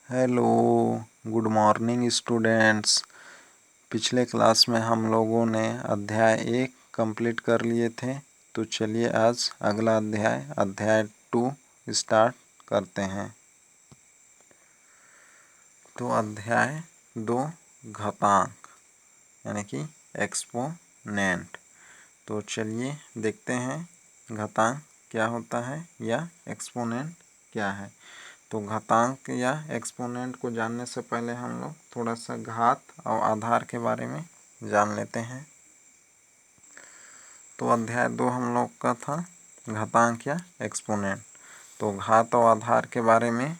Hello, good morning students. पिछले class में हम लोगों ने अध्याय 1 कंप्लीट कर लिए थे। तो चलिए आज अगला अध्याय 2 स्टार्ट करते हैं। तो अध्याय 2 घातांक यानी कि एक्सपोनेंट। तो चलिए देखते हैं घातांक क्या होता है या एक्सपोनेंट क्या है। तो घातांक या एक्सपोनेंट को जानने से पहले हम लोग थोड़ा सा घात और आधार के बारे में जान लेते हैं। तो अध्याय 2 हम लोग का था घातांक या एक्सपोनेंट। तो घात और आधार के बारे में,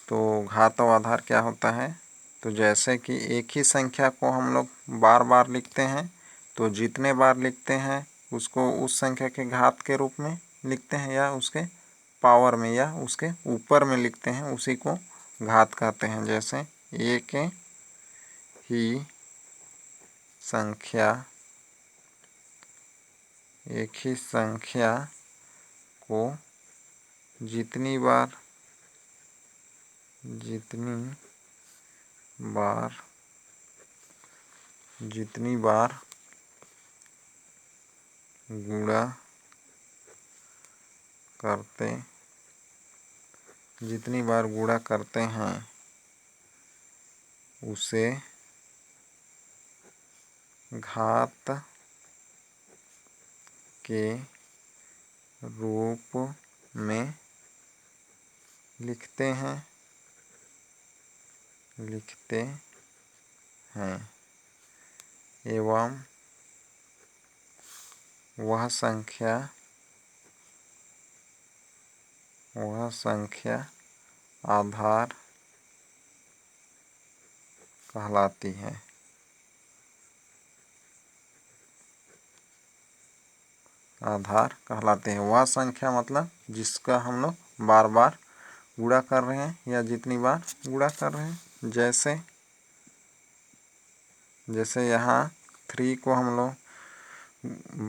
तो घात और आधार क्या होता है। तो जैसे कि एक ही संख्या को हम लोग बार बार लिखते हैं, तो जितने बार लिखते हैं उसको उस संख्या के घात के रूप में लिखते हैं या उसके पावर में या उसके ऊपर में लिखते हैं, उसी को घात कहते हैं। जैसे एक ही संख्या को जितनी बार गुणा करते हैं उसे घात के रूप में लिखते हैं एवं वह संख्या आधार कहलाती है। वह संख्या मतलब जिसका हम लोग बार बार गुणा कर रहे हैं या जितनी बार गुणा कर रहे हैं। जैसे यहाँ 3 को हम लोग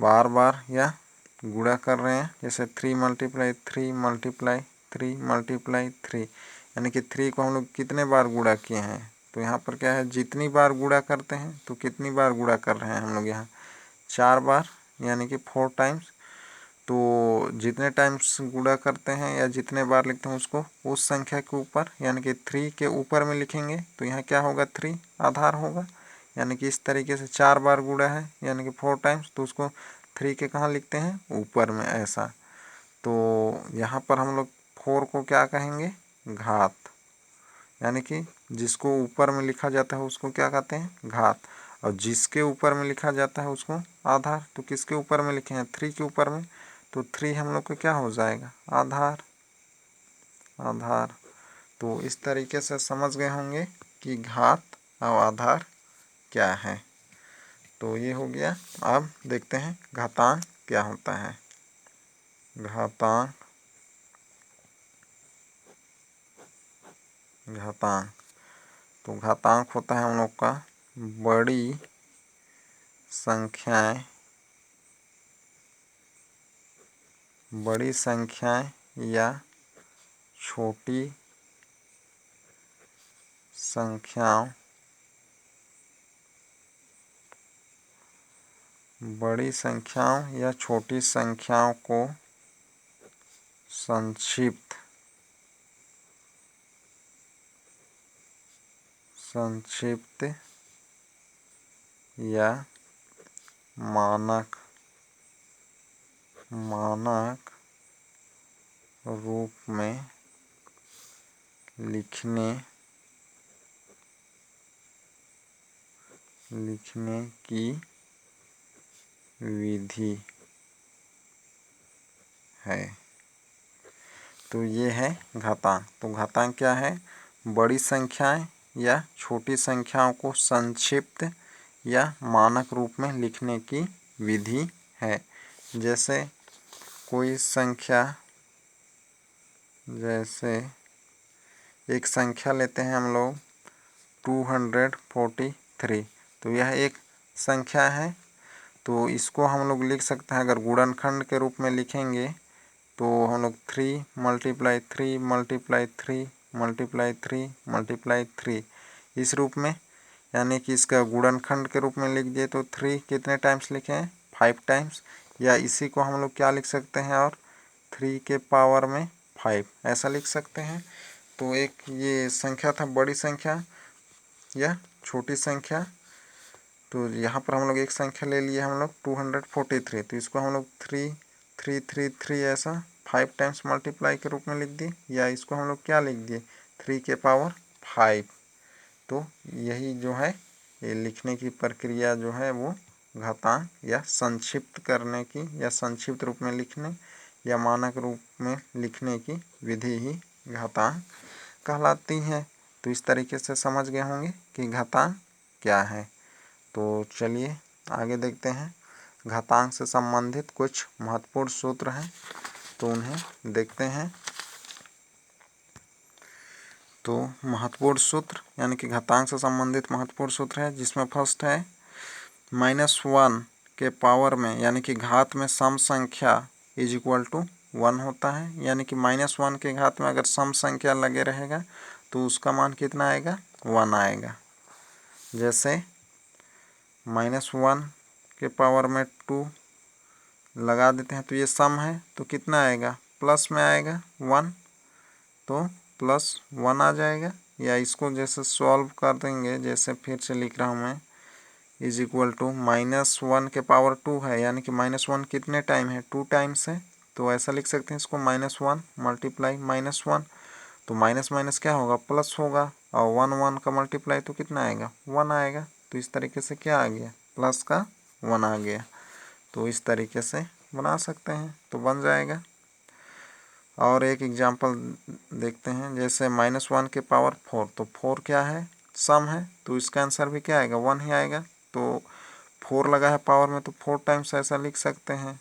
बार बार या गुणा कर रहे हैं। जैसे 3 × 3 यानी कि 3 को हम लोग कितने बार गुणा किए हैं। तो यहाँ पर क्या है, जितनी बार गुणा करते हैं तो कितनी बार गुणा कर रहे हैं हम लोग यहाँ 4 बार यानी कि 4 टाइम्स। तो जितने टाइम्स गुणा करते हैं या जितने बार लिखते हैं उसको उस संख्या के ऊपर यानी कि 3 के ऊपर में लिखेंगे। तो यहाँ क्या होगा, 3 आधार होगा। यानी कि इस तरीके से 4 बार गुणा है यानी कि 4 टाइम्स, तो उसको 3 के कहाँ लिखते हैं, ऊपर में, ऐसा। तो यहाँ पर हम लोग 4 को क्या कहेंगे, घात। यानी कि जिसको ऊपर में लिखा जाता है उसको क्या कहते हैं, घात। और जिसके ऊपर में लिखा जाता है उसको आधार। तो किसके ऊपर में लिखे हैं, 3 के ऊपर में। तो 3 हम लोग को क्या हो जाएगा, आधार। तो इस तरीके से समझ गए होंगे कि घात और आधार क्या है। तो ये हो गया। अब देखते हैं घातांक क्या होता है। घातांक तो घातांक होता है हम लोग का बड़ी संख्याएं या छोटी संख्याओं बड़ी संख्याओं या छोटी संख्याओं को संक्षिप्त या मानक रूप में लिखने की विधि है। तो ये है घातांक। तो घातांक क्या है, बड़ी संख्याएं या छोटी संख्याओं को संक्षिप्त या मानक रूप में लिखने की विधि है। जैसे कोई संख्या, जैसे एक संख्या लेते हैं हम लोग 243। तो यह एक संख्या है। तो इसको हम लोग लिख सकते हैं, अगर गुणनखंड के रूप में लिखेंगे तो हम लोग 3 × 3 × 3 मल्टीप्लाई 3 मल्टीप्लाई 3 इस रूप में, यानी कि इसका गुणनखंड के रूप में लिख दिए तो 3 कितने टाइम्स लिखे हैं 5 टाइम्स, या इसी को हम लोग क्या लिख सकते हैं और 3 के पावर में 5 ऐसा लिख सकते हैं। तो एक ये संख्या था बड़ी संख्या या छोटी संख्या, तो यहाँ पर हम लोग एक संख्या ले लिए हम लोग 243, तो इसको हम लोग 3 ऐसा 5 टाइम्स मल्टीप्लाई के रूप में लिख दिए, या इसको हम लोग क्या लिख दिए 3 के पावर 5। तो यही जो है ये लिखने की प्रक्रिया जो है वो घातांक या संक्षिप्त करने की या संक्षिप्त रूप में लिखने या मानक रूप में लिखने की विधि ही घातांक कहलाती है। तो इस तरीके से समझ गए होंगे कि घातांक क्या है। तो चलिए आगे देखते हैं घातांक से संबंधित कुछ महत्वपूर्ण सूत्र हैं, तो उन्हें देखते हैं। तो महत्वपूर्ण सूत्र यानी कि घातांक से संबंधित महत्वपूर्ण सूत्र है, जिसमें फर्स्ट है -1 के पावर में यानी कि घात में सम संख्या इज इक्वल टू 1 होता है। यानी कि -1 के घात में अगर सम संख्या लगे रहेगा तो उसका मान कितना आएगा 1 आएगा। जैसे -1 के पावर में 2 लगा देते हैं तो ये सम है तो कितना आएगा प्लस में आएगा 1, तो +1 आ जाएगा। या इसको जैसे सॉल्व कर देंगे, जैसे फिर से लिख रहा हूँ मैं, इज इक्वल टू -1 के पावर 2 है, यानी कि -1 कितने टाइम है 2 टाइम्स है, तो ऐसा लिख सकते हैं इसको -1 मल्टीप्लाई -1, तो माइनस माइनस क्या होगा प्लस होगा, और 1 का मल्टीप्लाई तो कितना आएगा 1 आएगा। तो इस तरीके से क्या आ गया प्लस का 1 आ गया। तो इस तरीके से बना सकते हैं तो बन जाएगा। और एक एग्जांपल देखते हैं, जैसे -1 के पावर 4, तो 4 क्या है सम है, तो इसका आंसर भी क्या आएगा 1 ही आएगा। तो 4 लगा है पावर में तो 4 टाइम्स ऐसा लिख सकते हैं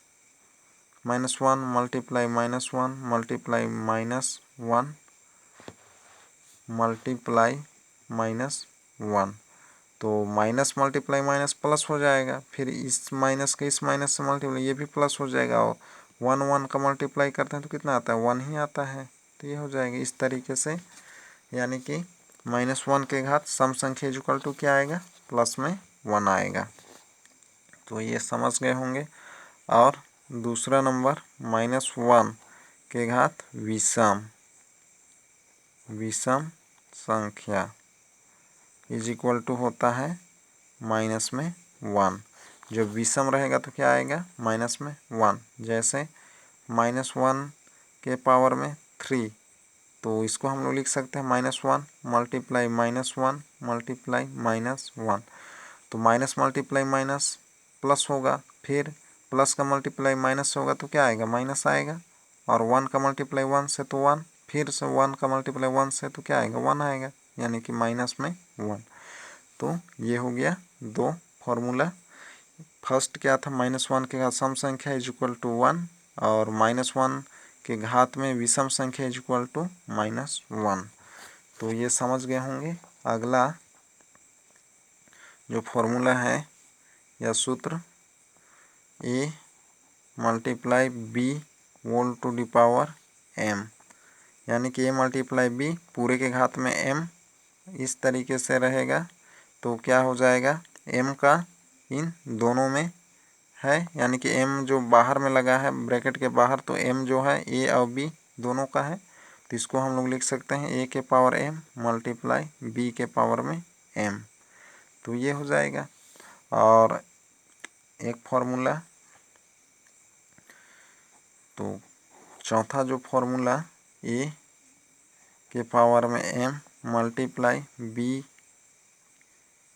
-1 मल्टीप्लाई -1 मल्टीप्लाई -1 मल्टीप्लाई -1, तो माइनस मल्टीप्लाई माइनस प्लस हो जाएगा, फिर इस माइनस के इस माइनस से मल्टीप्लाई ये भी प्लस हो जाएगा, और 1 का मल्टीप्लाई करते हैं तो कितना आता है 1 ही आता है, तो ये हो जाएगा इस तरीके से। यानी कि -1 के घात सम संख्या इक्वल टू क्या आएगा प्लस में 1 आएगा। तो ये समझ गए होंगे। और दूसरा नंबर -1 के घात विषम संख्या इज इक्वल टू होता है माइनस में 1। जो विषम रहेगा तो क्या आएगा माइनस में 1। जैसे -1 के पावर में 3, तो इसको हम लोग लिख सकते हैं -1 मल्टीप्लाई -1 मल्टीप्लाई -1, तो माइनस मल्टीप्लाई माइनस प्लस होगा, फिर प्लस का मल्टीप्लाई माइनस से होगा तो क्या आएगा माइनस आएगा, और 1 का मल्टीप्लाई 1 से तो 1, फिर से 1 का मल्टीप्लाई 1 से तो क्या आएगा 1 आएगा, यानी कि माइनस में 1। तो ये हो गया 2 फॉर्मूला। फर्स्ट क्या था -1 के घात सम संख्या इज इक्वल टू 1, और -1 के घात में विषम संख्या इज इक्वल टू -1। तो ये समझ गए होंगे। अगला जो फॉर्मूला है या सूत्र a multiply b whole to the power m, यानी कि a मल्टीप्लाई b पूरे के घात में m इस तरीके से रहेगा, तो क्या हो जाएगा m का इन दोनों में है, यानी कि m जो बाहर में लगा है ब्रैकेट के बाहर, तो m जो है a और b दोनों का है, तो इसको हम लोग लिख सकते हैं a के पावर m मल्टीप्लाई b के पावर में m, तो ये हो जाएगा। और एक फॉर्मूला, तो चौथा जो फॉर्मूला a के पावर में m मल्टीप्लाई b,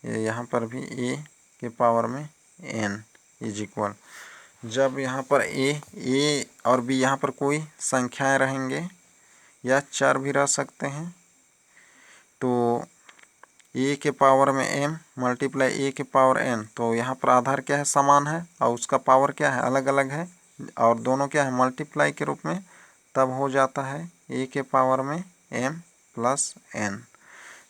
यहाँ पर भी a के पावर में n इज इक्वल, जब यहाँ पर a और b यहाँ पर कोई संख्याएं रहेंगे या चर भी रह सकते हैं, तो a के पावर में m मल्टीप्लाई a के पावर n, तो यहाँ पर आधार क्या है समान है और उसका पावर क्या है अलग अलग है, और दोनों क्या है मल्टीप्लाई के रूप में, तब हो जाता है a के पावर में m प्लस n।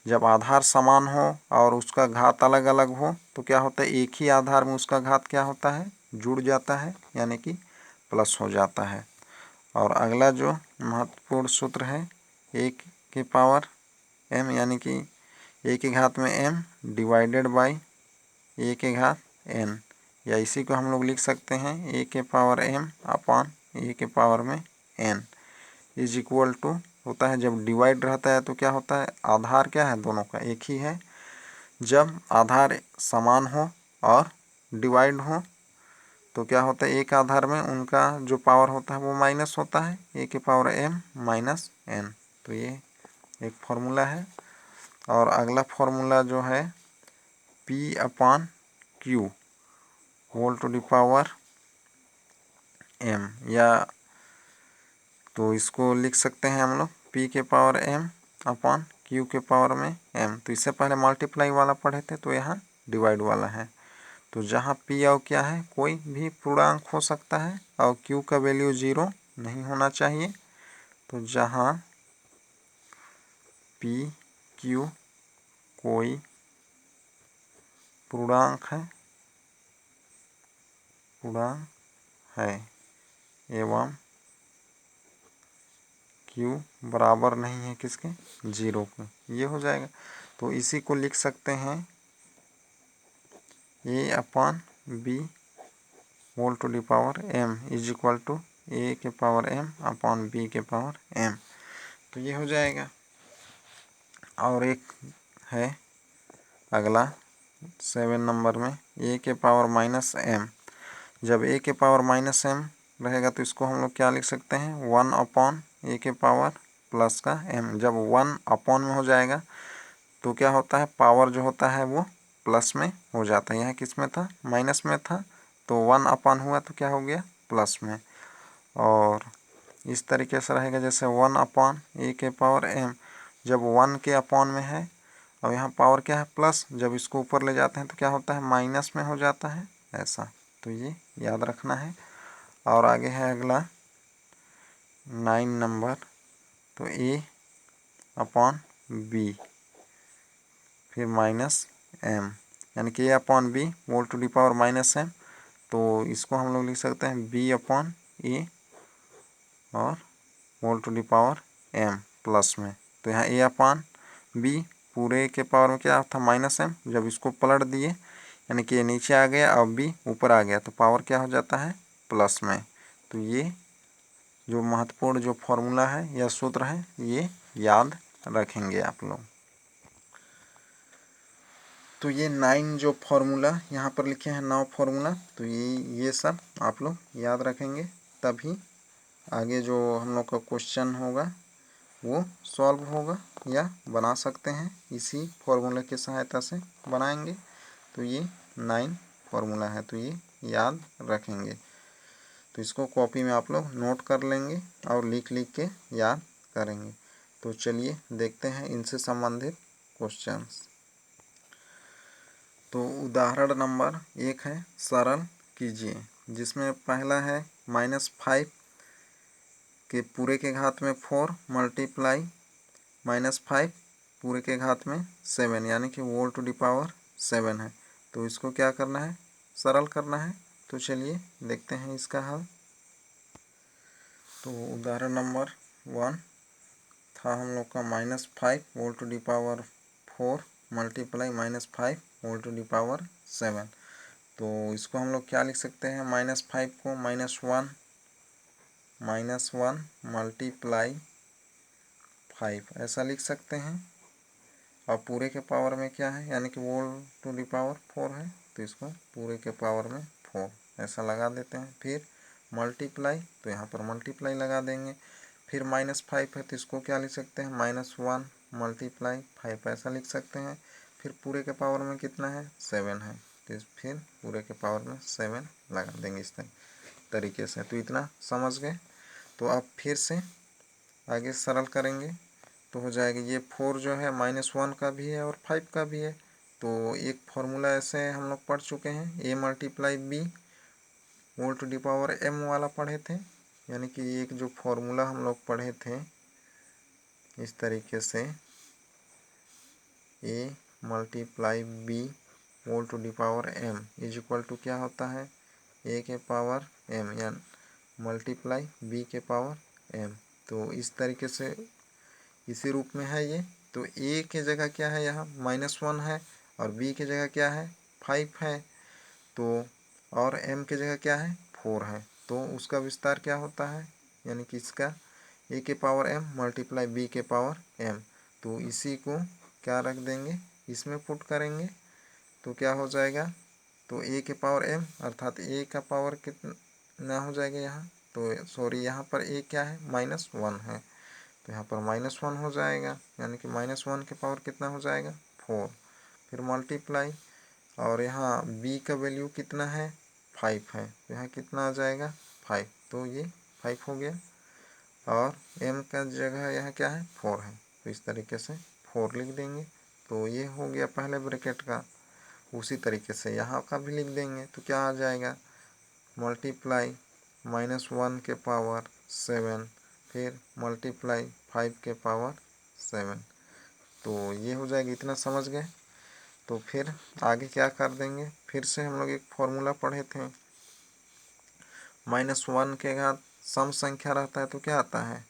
जब आधार समान हो और उसका घात अलग अलग हो तो क्या होता है एक ही आधार में उसका घात क्या होता है जुड़ जाता है, यानी कि प्लस हो जाता है। और अगला जो महत्वपूर्ण सूत्र है, एक के पावर m यानी कि a के घात में m डिवाइडेड बाई a के घात n, या इसी को हम लोग लिख सकते हैं a के पावर m अपॉन a के पावर में n इज इक्वल टू होता है, जब डिवाइड रहता है तो क्या होता है, आधार क्या है, दोनों का एक ही है। जब आधार समान हो और डिवाइड हो तो क्या होता है, एक आधार में उनका जो पावर होता है वो माइनस होता है, a के पावर m माइनस n। तो ये एक फॉर्मूला है। और अगला फॉर्मूला जो है p upon q whole to the power m, या तो इसको लिख सकते हैं हम लोग p के पावर m अपॉन q के पावर में m। तो इससे पहले मल्टीप्लाई वाला पढ़े थे, तो यहाँ डिवाइड वाला है। तो जहाँ p और क्या है, कोई भी पूर्णांक हो सकता है और q का वैल्यू 0 नहीं होना चाहिए। तो जहाँ p q कोई पूर्णांक है एवं q बराबर नहीं है किसके, 0 के, ये हो जाएगा। तो इसी को लिख सकते हैं a upon b whole to the power m is equal to a के पावर m अपॉन b के पावर m। तो ये हो जाएगा। और एक है अगला 7 नंबर में a के पावर माइनस m। जब a के पावर माइनस m रहेगा तो इसको हम लोग क्या लिख सकते हैं, 1 अपॉन a के पावर प्लस का m। जब 1 अपॉन में हो जाएगा तो क्या होता है, पावर जो होता है वो प्लस में हो जाता है। यहाँ किस में था, माइनस में था, तो 1 अपॉन हुआ तो क्या हो गया, प्लस में। और इस तरीके से रहेगा जैसे 1 अपॉन a के पावर m, जब 1 के अपॉन में है और यहाँ पावर क्या है, प्लस, जब इसको ऊपर ले जाते हैं तो क्या होता है, माइनस में हो जाता है, ऐसा। तो ये याद रखना है। और आगे है अगला 9 नंबर, तो a अपॉन b फिर माइनस m, यानी कि a upon b whole to the power minus m। तो इसको हम लोग लिख सकते हैं b अपॉन a और whole to the power m plus में। तो यहाँ a अपॉन b पूरे के पावर में क्या था, माइनस m, जब इसको पलट दिए यानी कि ये नीचे आ गया और b ऊपर आ गया तो पावर क्या हो जाता है, प्लस में। तो ये जो महत्वपूर्ण जो फॉर्मूला है या सूत्र है ये याद रखेंगे आप लोग। तो ये 9 जो फॉर्मूला यहाँ पर लिखे हैं, 9 फॉर्मूला, तो ये सब आप लोग याद रखेंगे, तभी आगे जो हम लोग का क्वेश्चन होगा वो सॉल्व होगा या बना सकते हैं, इसी फॉर्मूले की सहायता से बनाएंगे। तो ये 9 फॉर्मूला है, तो ये याद रखेंगे। तो इसको कॉपी में आप लोग नोट कर लेंगे और लिख के याद करेंगे। तो चलिए देखते हैं इनसे संबंधित क्वेश्चंस। तो उदाहरण नंबर 1 है सरल कीजिए, जिसमें पहला है -5 के पूरे के घात में 4 मल्टीप्लाई -5 पूरे के घात में 7, यानी कि होल टू दी पावर 7 है। तो इसको क्या करना है, सरल करना है। तो चलिए देखते हैं इसका हल। तो उदाहरण नंबर 1 था हम लोग का -5 whole to the power 4 multiply -5 whole to the power 7। तो इसको हम लोग क्या लिख सकते हैं, -5 को -1 मल्टीप्लाई 5 ऐसा लिख सकते हैं। और पूरे के पावर में क्या है, यानी कि होल टू दी पावर 4 है, तो इसको पूरे के पावर में 4 ऐसा लगा देते हैं। फिर मल्टीप्लाई, तो यहाँ पर मल्टीप्लाई लगा देंगे। फिर -5 है तो इसको क्या लिख सकते हैं, -1 मल्टीप्लाई 5 ऐसा लिख सकते हैं। फिर पूरे के पावर में कितना है, 7 है, तो फिर पूरे के पावर में 7 लगा देंगे इस तरीके से। तो इतना समझ गए। तो अब फिर से आगे सरल करेंगे तो हो जाएगा, ये 4 जो है -1 का भी है और 5 का भी है। तो एक फॉर्मूला ऐसे हम लोग पढ़ चुके हैं, a multiply b whole to the power m वाला पढ़े थे, यानी कि एक जो फॉर्मूला हम लोग पढ़े थे इस तरीके से, a multiply b whole to the power m is equal to क्या होता है, a के पावर m या मल्टीप्लाई b के पावर m। तो इस तरीके से इसी रूप में है ये। तो a की जगह क्या है यहाँ -1 है और b की जगह क्या है 5 है, तो और m की जगह क्या है 4 है। तो उसका विस्तार क्या होता है, यानी कि इसका a के पावर m मल्टीप्लाई b के पावर m। तो इसी को क्या रख देंगे, इसमें पुट करेंगे तो क्या हो जाएगा, तो a के पावर m अर्थात a का पावर कितना हो जाएगा यहाँ, तो सॉरी यहाँ पर a क्या है -1 है, तो यहाँ पर -1 हो जाएगा, यानी कि -1 के पावर कितना हो जाएगा 4। फिर मल्टीप्लाई और यहाँ b का वैल्यू कितना है 5 है, तो यहाँ कितना आ जाएगा 5, तो ये 5 हो गया। और m का जगह यहाँ क्या है 4 है, तो इस तरीके से 4 लिख देंगे। तो ये हो गया पहले ब्रैकेट का। उसी तरीके से यहाँ का भी लिख देंगे तो क्या आ जाएगा, मल्टीप्लाई -1 के पावर 7 फिर मल्टीप्लाई 5 के पावर 7। तो ये हो जाएगा, इतना समझ गए। तो फिर आगे क्या कर देंगे, फिर से हम लोग एक फॉर्मूला पढ़े थे, -1 के घात सम संख्या रहता है तो क्या आता है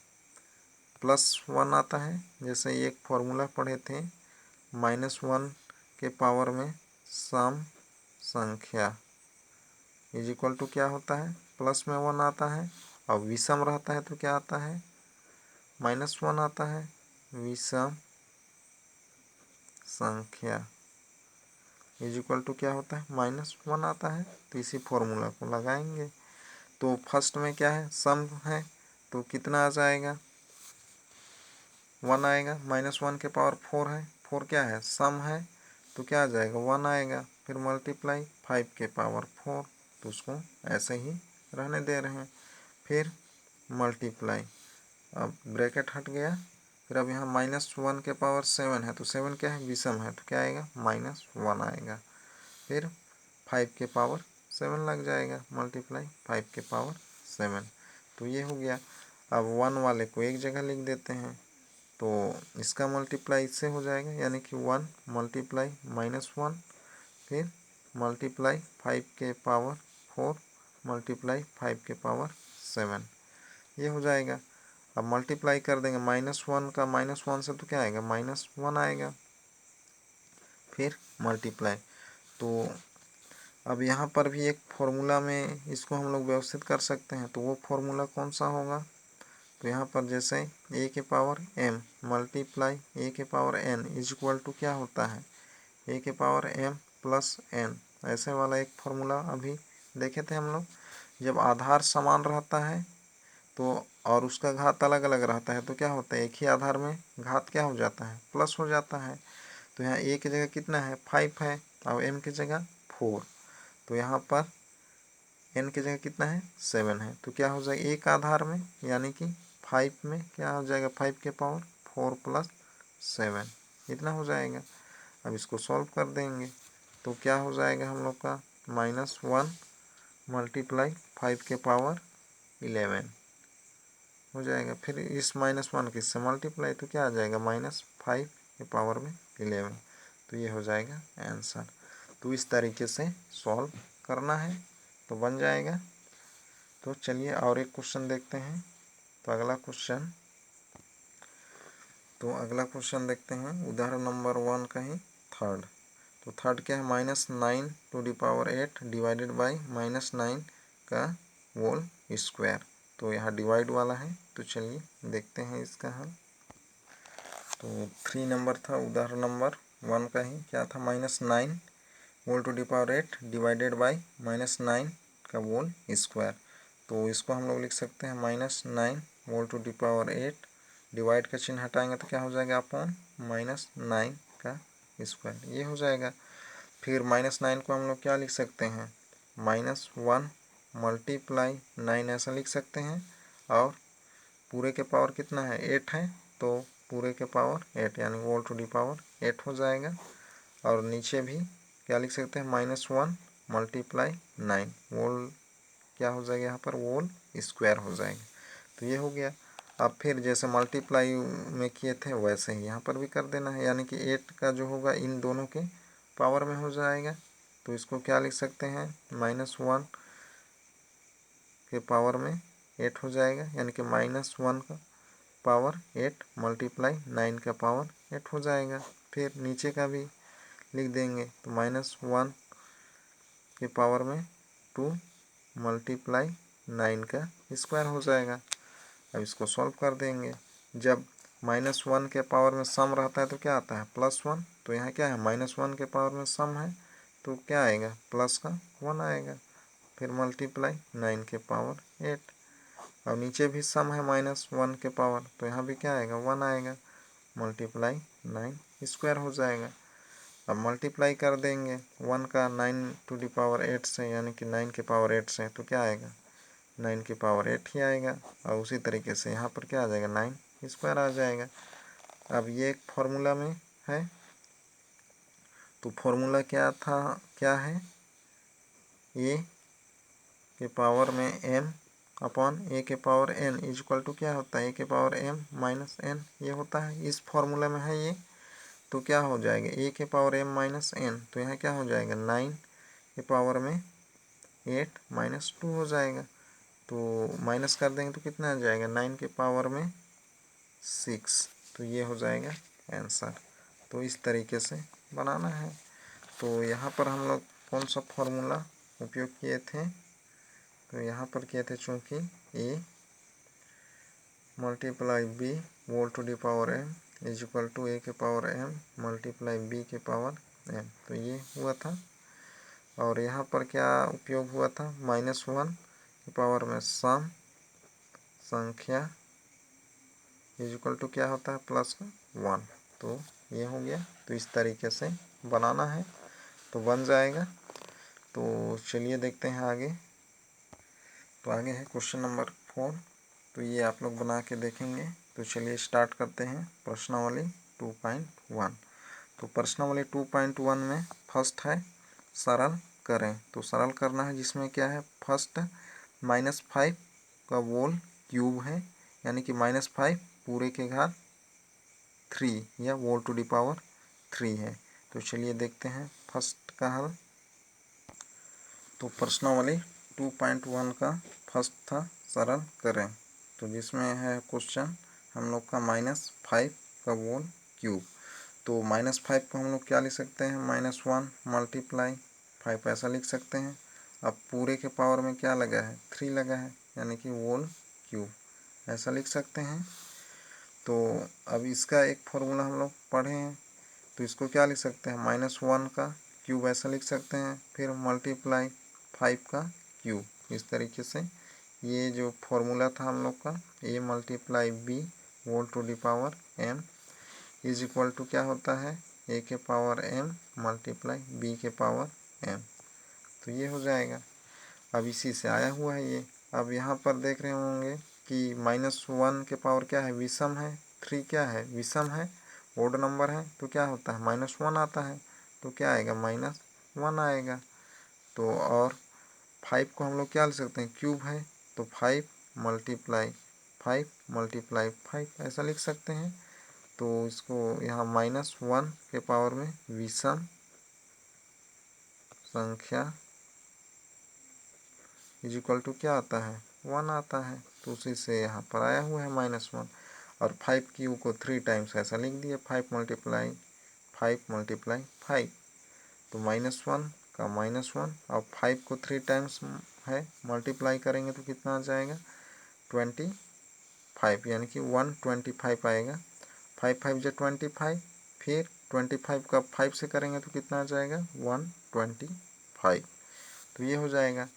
+1 आता है। जैसे एक फॉर्मूला पढ़े थे, -1 के पावर में सम संख्या इज इक्वल टू क्या होता है, प्लस में 1 आता है, और विषम रहता है तो क्या आता है -1 आता है। विषम संख्या इज इक्वल टू क्या होता है -1 आता है। तो इसी फॉर्मूला को लगाएंगे। तो फर्स्ट में क्या है सम है, तो कितना आ जाएगा 1 आएगा, -1 के पावर 4 है, 4 क्या है सम है, तो क्या आ जाएगा 1 आएगा। फिर मल्टीप्लाई 5 के पावर 4, तो उसको ऐसे ही रहने दे रहे हैं। फिर मल्टीप्लाई, अब ब्रैकेट हट गया। फिर अब यहाँ -1 के पावर 7 है, तो 7 क्या है विषम है, तो क्या आएगा -1 आएगा। फिर 5 के पावर 7 लग जाएगा, मल्टीप्लाई 5 के पावर 7। तो ये हो गया। अब 1 वाले को एक जगह लिख देते हैं, तो इसका मल्टीप्लाई इससे हो जाएगा, यानी कि 1 मल्टीप्लाई -1 फिर मल्टीप्लाई 5 के पावर 4 मल्टीप्लाई 5 के पावर 7, ये हो जाएगा। अब मल्टीप्लाई कर देंगे -1 का -1 से, तो क्या आएगा -1 आएगा। फिर मल्टीप्लाई, तो अब यहाँ पर भी एक फॉर्मूला में इसको हम लोग व्यवस्थित कर सकते हैं, तो वो फॉर्मूला कौन सा होगा, तो यहाँ पर जैसे a के पावर m मल्टीप्लाई a के power n is equal to क्या होता है a के पावर m प्लस n, ऐसे वाला एक फॉर्मूला अभी देखे थे हम लोग। जब आधार समान रहता है तो और उसका घात अलग अलग रहता है तो क्या होता है, एक ही आधार में घात क्या हो जाता है प्लस हो जाता है। तो यहाँ a की जगह कितना है 5 है और m की जगह 4, तो यहाँ पर n की जगह कितना है 7 है, तो क्या हो जाएगा एक आधार में, यानी कि 5 में क्या हो जाएगा 5 के पावर 4 प्लस 7, इतना हो जाएगा। अब इसको सॉल्व कर देंगे तो क्या हो जाएगा हम लोग का -1 मल्टीप्लाई 5 के पावर 11 हो जाएगा। फिर इस -1 के इससे मल्टीप्लाई, तो क्या आ जाएगा -5 के पावर में 11, तो ये हो जाएगा आंसर। तो इस तरीके से सॉल्व करना है तो बन जाएगा। तो चलिए और एक क्वेश्चन देखते हैं। तो अगला क्वेश्चन देखते हैं, उदाहरण नंबर 1 का ही थर्ड। तो थर्ड क्या है -9 to the power 8 divided by -9 का होल स्क्वायर। तो यहाँ डिवाइड वाला है, तो चलिए देखते हैं इसका हल। तो 3 नंबर था, उदाहरण नंबर 1 का ही क्या था -9 whole to the power 8 divided by -9 का होल स्क्वायर। तो इसको हम लोग लिख सकते हैं -9 whole to the power 8, divide का चिन्ह हटाएंगे तो क्या हो जाएगा अपॉन -9 का स्क्वायर, ये हो जाएगा। फिर -9 को हम लोग क्या लिख सकते हैं -1 मल्टीप्लाई 9 ऐसा लिख सकते हैं, और पूरे के पावर कितना है 8 है, तो पूरे के पावर 8 यानी होल टू द पावर 8 हो जाएगा। और नीचे भी क्या लिख सकते हैं -1 मल्टीप्लाई 9 होल क्या हो जाएगा यहाँ पर होल स्क्वायर हो जाएगा। तो ये हो गया। अब फिर जैसे मल्टीप्लाई में किए थे वैसे ही यहाँ पर भी कर देना है, यानी कि 8 का जो होगा इन दोनों के पावर में हो जाएगा। तो इसको क्या लिख सकते हैं -1 के पावर में 8 हो जाएगा, यानी कि -1 का पावर 8 मल्टीप्लाई 9 का पावर 8 हो जाएगा। फिर नीचे का भी लिख देंगे तो -1 के पावर में 2 मल्टीप्लाई 9 का स्क्वायर हो जाएगा। अब इसको सॉल्व कर देंगे। जब -1 के पावर में सम रहता है तो क्या आता है +1। तो यहाँ क्या है -1 के पावर में सम है तो क्या आएगा प्लस का 1 आएगा। फिर मल्टीप्लाई 9 के पावर 8। और नीचे भी सम है -1 के पावर तो यहाँ भी क्या आएगा 1 आएगा। मल्टीप्लाई 9 स्क्वायर हो जाएगा। अब मल्टीप्लाई कर देंगे 1 का 9⁸ से यानी कि 9 के पावर 8 से तो क्या आएगा 9 के पावर 8 ही आएगा। और उसी तरीके से यहाँ पर क्या आ जाएगा 9 स्क्वायर आ जाएगा। अब ये एक फॉर्मूला में है तो फॉर्मूला क्या था, क्या है ए के पावर में m अपॉन ए के पावर n इक्वल टू क्या होता है ए के पावर m माइनस n ये होता है। इस फॉर्मूला में है ये तो क्या हो जाएगा ए के पावर m माइनस n तो यहाँ क्या हो जाएगा 9 के पावर में 8 माइनस 2 हो जाएगा। तो माइनस कर देंगे तो कितना आ जाएगा 9 के पावर में 6 तो ये हो जाएगा आंसर। तो इस तरीके से बनाना है। तो यहाँ पर हम लोग कौन सा फॉर्मूला उपयोग किए थे तो यहाँ पर किए थे चूँकि A multiply B whole to the power m is equal to A के पावर m मल्टीप्लाई बी के पावर m तो ये हुआ था। और यहाँ पर क्या उपयोग हुआ था -1 के पावर में सम संख्या इज इक्वल टू क्या होता है प्लस का 1 तो ये हो गया। तो इस तरीके से बनाना है तो बन जाएगा। तो चलिए देखते हैं आगे। तो आगे है क्वेश्चन नंबर 4। तो ये आप लोग बना के देखेंगे। तो चलिए स्टार्ट करते हैं प्रश्नावली 2.1। तो प्रश्नावली 2.1 में फर्स्ट है सरल करें। तो सरल करना है जिसमें क्या है फर्स्ट -5 का होल क्यूब है यानी कि -5 पूरे के घात 3 या होल टू द पावर 3 है। तो चलिए देखते हैं फर्स्ट का हल। तो प्रश्नावली 2.1 का फर्स्ट था सरल करें। तो जिसमें है क्वेश्चन हम लोग का -5 का होल क्यूब। तो -5 को हम लोग क्या लिख सकते हैं -1 मल्टीप्लाई 5 ऐसा लिख सकते हैं। अब पूरे के पावर में क्या लगा है 3 लगा है यानी कि होल क्यूब ऐसा लिख सकते हैं। तो अब इसका एक फॉर्मूला हम लोग पढ़े हैं तो इसको क्या लिख सकते हैं -1 का क्यूब ऐसा लिख सकते हैं। फिर मल्टीप्लाई 5 का क्यूब इस तरीके से ये जो फॉर्मूला था हम लोग का a multiply b whole to the power m is equal to क्या होता है a के पावर m मल्टीप्लाई b के पावर m तो ये हो जाएगा। अब इसी से आया हुआ है ये। अब यहाँ पर देख रहे होंगे कि -1 के पावर क्या है विषम है 3 क्या है विषम है ओड नंबर है तो क्या होता है -1 आता है तो क्या आएगा -1 आएगा। तो और 5 को हम लोग क्या लिख सकते हैं क्यूब है तो 5 मल्टीप्लाई 5 ऐसा लिख सकते हैं। तो इसको यहाँ -1 के पावर में विषम संख्या इज इक्वल टू क्या आता है 1 आता है। तो उसी से यहाँ पर आया हुआ है -1 और 5 क्यू को 3 टाइम्स ऐसा लिख दिया 5 मल्टीप्लाई 5 तो -1 का -1 और 5 को 3 टाइम्स है मल्टीप्लाई करेंगे तो कितना आ जाएगा 25 यानी कि 125 आएगा। 5 जो 25 फिर 25 का 5 से करेंगे तो कितना आ जाएगा 125 तो ये हो जाएगा।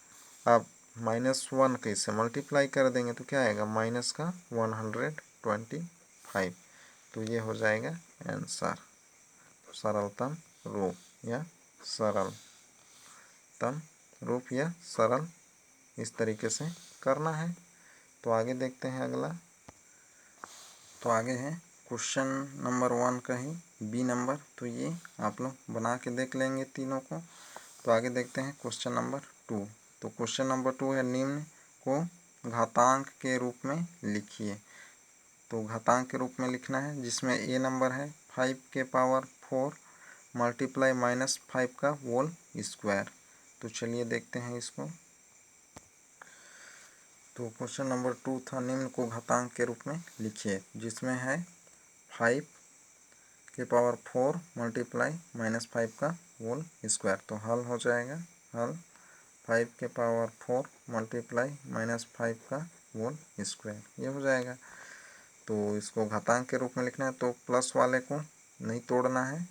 अब -1 के इससे मल्टीप्लाई कर देंगे तो क्या आएगा माइनस का 125 तो ये हो जाएगा आंसर। सरलतम रूप या सरलतम रूप या सरल इस तरीके से करना है। तो आगे देखते हैं अगला। तो आगे है क्वेश्चन नंबर 1 का ही बी नंबर। तो ये आप लोग बना के देख लेंगे तीनों को। तो आगे देखते हैं क्वेश्चन नंबर 2। तो क्वेश्चन नंबर 2 है निम्न को घातांक के रूप में लिखिए। तो घातांक के रूप में लिखना है जिसमें ए नंबर है 5 के पावर 4 मल्टीप्लाई -5 का होल स्क्वायर। तो चलिए देखते हैं इसको। तो क्वेश्चन नंबर 2 था, निम्न को घातांक के रूप में लिखिए, जिसमें है 5 के पावर 4 मल्टीप्लाई -5 का होल स्क्वायर। तो हल हो जाएगा, हल 5 के पावर 4 मल्टीप्लाई -5 का होल स्क्वायर, ये हो जाएगा। तो इसको घातांक के रूप में लिखना है, तो प्लस वाले को नहीं तोड़ना है,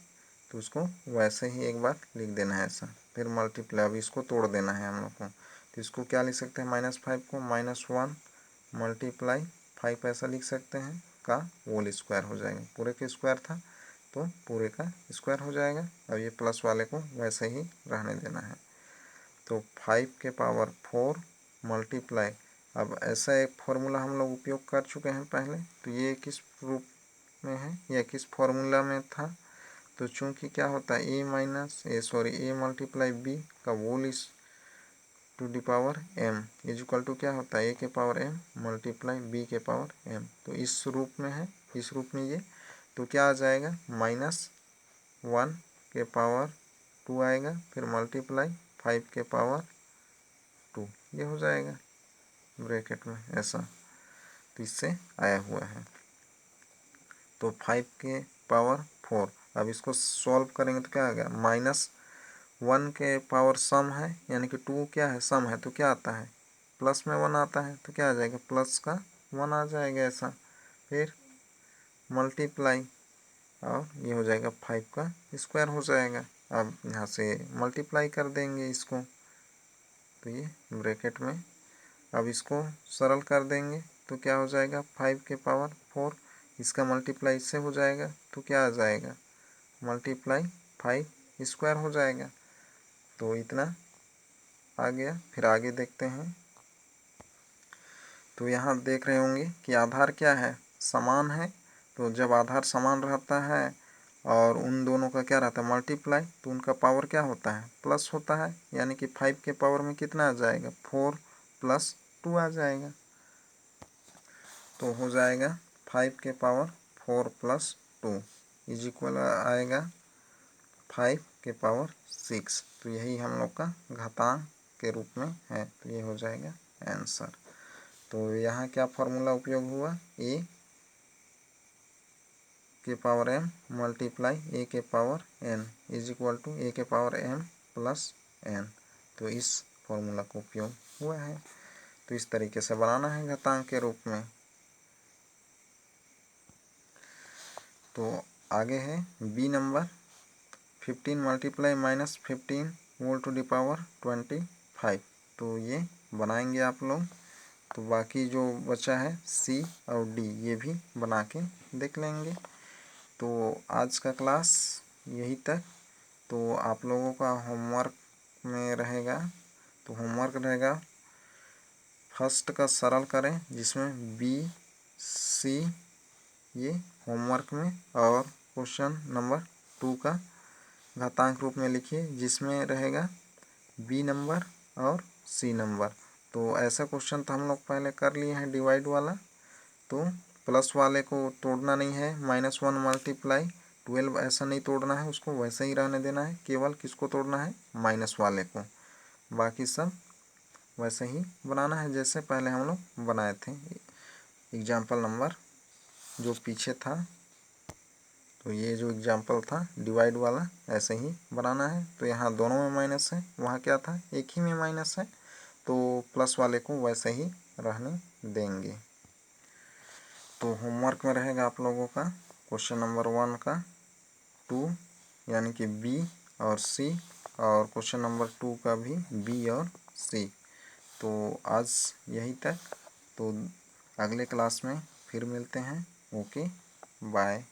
तो उसको वैसे ही एक बार लिख देना है ऐसा, फिर मल्टीप्लाई, अब इसको तोड़ देना है हम लोग को। तो इसको क्या लिख सकते हैं, -5 को -1 मल्टीप्लाई 5 ऐसा लिख सकते हैं का होल स्क्वायर हो जाएगा। पूरे के स्क्वायर था तो पूरे का स्क्वायर हो जाएगा। अब ये प्लस वाले को वैसे ही रहने देना है। तो 5 के पावर 4 मल्टीप्लाई, अब ऐसा एक फॉर्मूला हम लोग उपयोग कर चुके हैं पहले, तो ये किस रूप में है या किस फॉर्मूला में था, तो चूंकि क्या होता है ए मल्टीप्लाई बी का whole is to the power m is equal to क्या होता है, ए के पावर m मल्टीप्लाई बी के पावर m। तो इस रूप में है, इस रूप में ये, तो क्या आ जाएगा, -1 के पावर 2 आएगा, फिर मल्टीप्लाई 5 के पावर 2, ये हो जाएगा ब्रैकेट में ऐसा। तो इससे आया हुआ है। तो 5 के पावर 4, अब इसको सॉल्व करेंगे तो क्या आएगा, -1 के पावर सम है, यानी कि 2 क्या है, सम है, तो क्या आता है, प्लस में 1 आता है, तो क्या आ जाएगा, प्लस का 1 आ जाएगा ऐसा। फिर मल्टीप्लाई, और ये हो जाएगा 5 का स्क्वायर हो जाएगा। अब यहाँ से मल्टीप्लाई कर देंगे इसको, तो ये ब्रैकेट में, अब इसको सरल कर देंगे तो क्या हो जाएगा, 5 के पावर 4, इसका मल्टीप्लाई इससे हो जाएगा, तो क्या आ जाएगा, मल्टीप्लाई 5 स्क्वायर हो जाएगा। तो इतना आ गया। फिर आगे देखते हैं। तो यहाँ देख रहे होंगे कि आधार क्या है, समान है। तो जब आधार समान रहता है और उन दोनों का क्या रहता है, मल्टीप्लाई, तो उनका पावर क्या होता है, प्लस होता है। यानी कि 5 के पावर में कितना आ जाएगा, 4 + 2 आ जाएगा। तो हो जाएगा 5 के पावर 4 + 2 इज इक्वल आएगा 5 के पावर 6। तो यही हम लोग का घातांक के रूप में है। तो ये हो जाएगा आंसर। तो यहाँ क्या फॉर्मूला उपयोग हुआ, ए के पावर m मल्टीप्लाई ए के power n is equal to A के पावर m + n। तो इस फॉर्मूला का उपयोग हुआ है। तो इस तरीके से बनाना है घातांक के रूप में। तो आगे है B number, 15 multiply -15 whole to the power 25। तो ये बनाएंगे आप लोग। तो बाकी जो बचा है सी और डी, ये भी बना के देख लेंगे। तो आज का क्लास यही तक। तो आप लोगों का होमवर्क में रहेगा, तो होमवर्क रहेगा फर्स्ट का सरल करें, जिसमें बी सी ये होमवर्क में, और क्वेश्चन नंबर 2 का घातांक रूप में लिखिए, जिसमें रहेगा बी नंबर और सी नंबर। तो ऐसा क्वेश्चन तो हम लोग पहले कर लिए हैं डिवाइड वाला। तो प्लस वाले को तोड़ना नहीं है, -1 मल्टीप्लाई 12 ऐसा नहीं तोड़ना है, उसको वैसे ही रहने देना है। केवल किसको तोड़ना है, माइनस वाले को। बाकी सब वैसे ही बनाना है जैसे पहले हम लोग बनाए थे एग्जाम्पल नंबर जो पीछे था। तो ये जो एग्जाम्पल था डिवाइड वाला, ऐसे ही बनाना है। तो यहाँ दोनों में माइनस है, वहाँ क्या था, एक ही में माइनस है, तो प्लस वाले को वैसे ही रहने देंगे। तो होमवर्क में रहेगा आप लोगों का क्वेश्चन नंबर 1 का 2 यानी कि बी और सी, और क्वेश्चन नंबर 2 का भी बी और सी। तो आज यही तक। तो अगले क्लास में फिर मिलते हैं। Okay, bye.